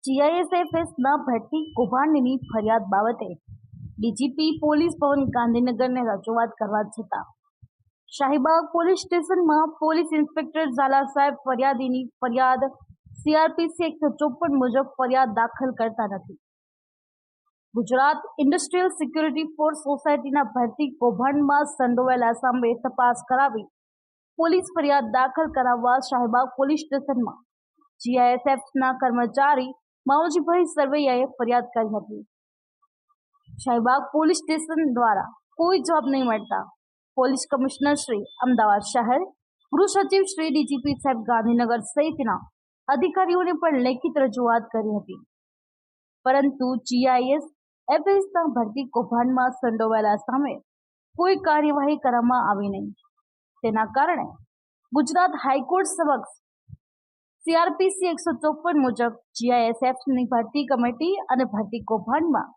જીઆઈએસએફએસના ભરતી કૌભાંડની ફરિયાદ બાબતે ડીજીપી પોલીસ ભવન ગાંધીનગરને રજૂઆત કરવા છતાં શાહીબાગ પોલીસ સ્ટેશનમાં પોલીસ ઇન્સ્પેક્ટર ઝાલા સાહેબ ફરિયાદીની ફરિયાદ સીઆરપીસી 154 મુજબ ફરિયાદ દાખલ કરતા નથી. ગુજરાત ઇન્ડસ્ટ્રીયલ સિક્યુરિટી ફોર્સ સોસાયટીના ભરતી કૌભાંડમાં સંડોવાયેલા સામે તપાસ કરાવી પોલીસ ફરિયાદ દાખલ કરાવવા શાહીબાગ પોલીસ સ્ટેશનમાં જીઆઈએસએફના કર્મચારી માવજીભાઈ સરવૈયાએ ફરિયાદ કરી હતી. શાહીબાગ પોલીસ સ્ટેશન દ્વારા કોઈ જવાબ નહીં મળતા પોલીસ કમિશનર શ્રી અમદાવાદ શહેર, ગૃહ સચિવ શ્રી ડીજીપી સાહેબ ગાંધીનગર સહિતના અધિકારીઓને પણ લેખિત રજૂઆત કરી હતી, પરંતુ જીઆઈએસએફએસના ભરતી કૌભાંડમાં સંડોવાયેલા સામે કોઈ કાર્યવાહી કરવામાં આવી નહીં. તેના કારણે ગુજરાત હાઈકોર્ટ સમક્ષ સીઆરપીસી 154 મુજબ જીઆઈએસએફની ભરતી કમિટી અને ભરતી કૌભાંડમાં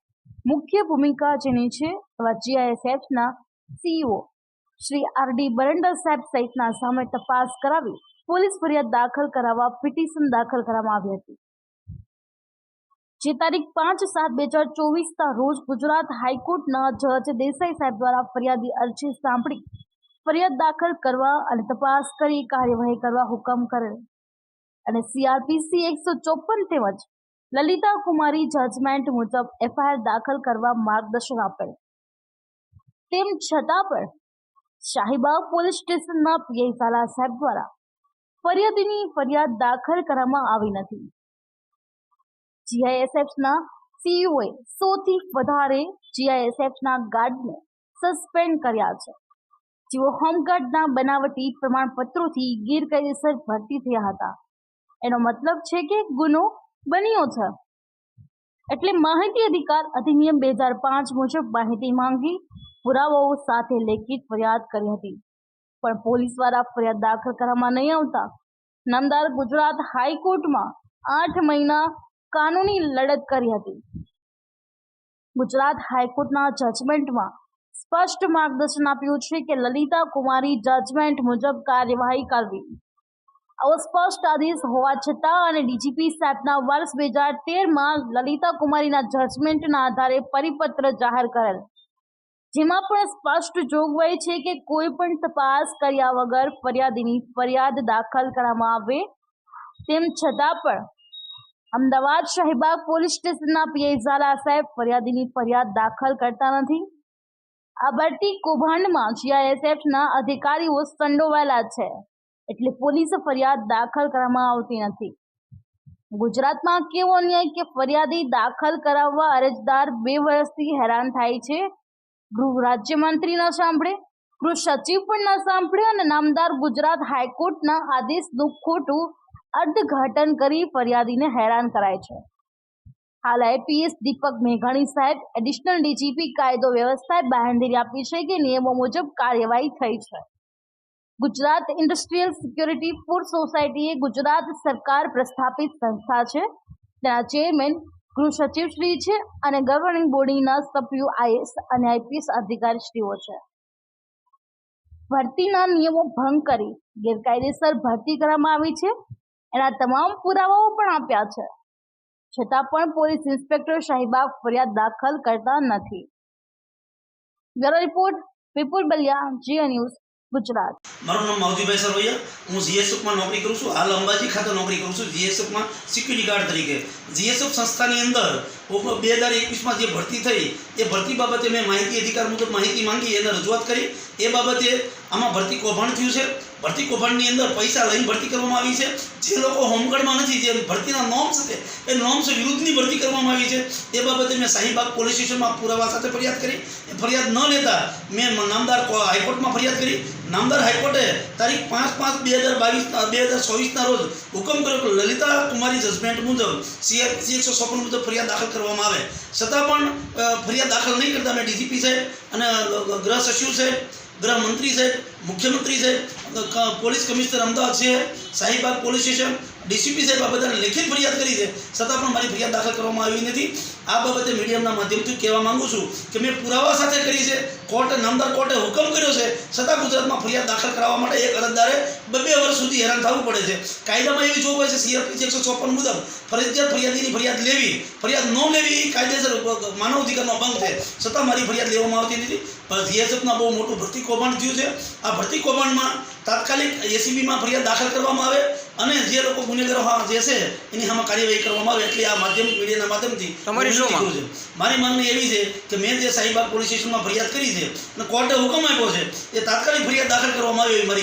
મુખ્ય ભૂમિકા જેની છે એવા જીઆઈએસએફના સીઈઓ શ્રી આરડી બરંડા સાહેબ સહિતના સામે તપાસ કરાવી પોલીસ ફરિયાદ દાખલ કરાવવા પિટિશન દાખલ કરવામાં આવી હતી. જે તારીખ 5/7/2024ના રોજ ગુજરાત હાઈકોર્ટના જજ દેસાઈ સાહેબ દ્વારા ફરિયાદી અરજી સાંભળી ફરિયાદ દાખલ કરવા અને તપાસ કરી કાર્યવાહી કરવા હુકમ કરેલ અને સીઆરપીસી 154 તેમજ લલિતા કુમારી જજમેન્ટ મુજબ એફઆઈઆર દાખલ કરવા માર્ગદર્શન આપેલ. તેમ છતાં પણ શાહીબાગ પોલીસ સ્ટેશનના પીઆઈ ઝાલા સાહેબ દ્વારા ફરિયાદીની ફરિયાદ દાખલ કરવામાં આવી નથી. જીઆઈએસએફના સીઈઓએ 100થી વધારે જીઆઈએસએફના ગાર્ડને સસ્પેન્ડ કર્યા છે, જેઓ હોમગાર્ડના બનાવટી પ્રમાણપત્રોથી ગેરકાયદેસર ભરતી થયા હતા. એનો મતલબ છે કે ગુનો બન્યો છે. એટલે માહિતી અધિકાર અધિનિયમ 2005 મુજબ માહિતી માંગી પુરાવાઓ સાથે લેખિત ફરિયાદ કરી હતી, પણ પોલીસ દ્વારા ફરિયાદ દાખલ કરવામાં નહીં આવતા નામદાર ગુજરાત હાઈકોર્ટમાં 8 મહિના કાનૂની લડત કરી હતી. ગુજરાત હાઈકોર્ટના જજમેન્ટમાં સ્પષ્ટ માર્ગદર્શન આપ્યું છે કે લલિતા કુમારી જજમેન્ટ મુજબ કાર્યવાહી કરવી. આવો સ્પષ્ટ આદેશ હોવા છતાં અને ડીજીપી સાહેબના વર્ષ 2013માં લલિતા કુમારીના જજમેન્ટના આધારે પરિપત્ર જાહેર કરેલ, જેમાં પણ સ્પષ્ટ જોગવાઈ છે કે કોઈ પણ તપાસ કર્યા વગર ફરિયાદીની ફરિયાદ દાખલ કરવામાં આવે. તેમ છતાં પણ અમદાવાદ શાહીબાગ પોલીસ સ્ટેશનના પીઆઈ ઝાલા સાહેબ ફરિયાદીની ફરિયાદ દાખલ કરતા નથી. આ ભરતી કૌભાંડમાં જીઆઈએસએફના અધિકારીઓ સંડોવાયેલા છે, એટલે પોલીસ ફરિયાદ દાખલ કરવામાં આવતી નથી. ગુજરાતમાં કેવો અન્યાય કે ફરિયાદી દાખલ કરાવવા અરજદાર 2 વર્ષથી હેરાન થાય છે. ગૃહ રાજ્યમંત્રી ન સાંભળે, ગૃહ સચિવ પણ ન સાંભળે અને નામદાર ગુજરાત હાઈકોર્ટના આદેશનું ખોટું અર્થઘટન કરી ફરિયાદીને હેરાન કરાય છે. હાલ આઈપીએસ દીપક મેઘાણી સાહેબ એડિશનલ ડીજીપી કાયદો વ્યવસ્થાએ બાંહેધરી આપી છે કે નિયમો મુજબ કાર્યવાહી થઈ છે. Gujarat industrial security force society એ ગુજરાત સરકાર પ્રસ્થાપિત સંસ્થા છે. તેના ચેરમેન ગૃહ સચિવશ્રી છે અને ગવર્નિંગ બોડીના સભ્યો આઈએસ અને આઈપીએસ અધિકારીશ્રીઓ છે. ભરતીના નિયમો ભંગ કરી ગેરકાયદેસર ભરતી કરવામાં આવી છે. એના તમામ પુરાવાઓ પણ આપ્યા છે, છતાં પણ પોલીસ ઇન્સ્પેક્ટર શાહીબાગ ફરિયાદ દાખલ કરતા નથી. બ્યુરો રિપોર્ટ વિપુલ બલિયા, જીએ ન્યૂઝ, ગુજરાત. મારું નામ માવજીભાઈ સરવૈયા, હું જીએસએફમાં નોકરી કરું છું. હાલ અંબાજી ખાતે નોકરી કરું છું જીએસએફમાં સિક્યુરિટી ગાર્ડ તરીકે. જીએસએફ સંસ્થાની અંદર 2021માં જે ભરતી થઈ એ ભરતી બાબતે મેં માહિતી અધિકાર મુજબ માહિતી માંગી, એને રજૂઆત કરી. એ બાબતે આમાં ભરતી કૌભાંડ થયું છે. ભરતી કૌભાંડની અંદર પૈસા લઈને ભરતી કરવામાં આવી છે. જે લોકો હોમગાર્ડમાં નથી, જે ભરતીના નોર્મ્સ છે એ નોર્મ્સ વિરુદ્ધની ભરતી કરવામાં આવી છે. એ બાબતે મેં શાહીબાગ પોલીસ સ્ટેશનમાં પુરાવા સાથે ફરિયાદ કરી. એ ફરિયાદ ન લેતા મેં નામદાર હાઈકોર્ટમાં ફરિયાદ કરી. નામદાર હાઈકોર્ટે તારીખ 5/5/2024ના રોજ હુકમ કર્યો કે લલિતા કુમારી જજમેન્ટ મુજબ સીઆરપીસી 154 મુજબ ફરિયાદ દાખલ કરવામાં આવે. છતાં પણ ફરિયાદ દાખલ નહીં કરતા મેં ડીજીપી સાહેબ અને ગૃહ સચિવ સાહેબ, ગૃહમંત્રી સાહેબ, મુખ્યમંત્રી સાહેબ, પોલીસ કમિશનર અમદાવાદ છે, શાહીબાગ પોલીસ સ્ટેશન, ડીસીપી સાહેબ આ બધાને લેખિત ફરિયાદ કરી છે, છતાં પણ મારી ફરિયાદ દાખલ કરવામાં આવી નથી. આ બાબતે મીડિયાના માધ્યમથી કહેવા માંગુ છું કે મેં પુરાવા સાથે કરી છે. નામદાર કોર્ટે હુકમ કર્યો છે, છતાં ગુજરાતમાં ફરિયાદ દાખલ કરાવવા માટે એક અરજદારે બે વર્ષ સુધી હેરાન થવું પડે છે. કાયદામાં એવી જોગવાઈ છે CRPC 154 મુજબ ફરિયાદીની ફરિયાદ લેવી, ફરિયાદ ન લેવી એ કાયદેસર માનવ અધિકારનો ભંગ છે. છતાં મારી ફરિયાદ લેવામાં આવતી નથી. પણ GSFના બહુ મોટું ભરતી કૌભાંડ થયું છે. આ ભરતી કૌભાંડમાં તાત્કાલિક ACBમાં ફરિયાદ દાખલ કરવામાં આવે અને જે લોકો ગુનેગારો જે છે એની સામે કાર્યવાહી કરવામાં આવે. એટલે આ મીડિયાના માધ્યમથી તમારી શું માંગ? મારી માંગણી એવી છે કે મેં જે શાહીબાગ પોલીસ સ્ટેશનમાં ફરિયાદ કરી છે અને કોર્ટે હુકમ આપ્યો છે એ તાત્કાલિક ફરિયાદ દાખલ કરવામાં આવે એવી મારી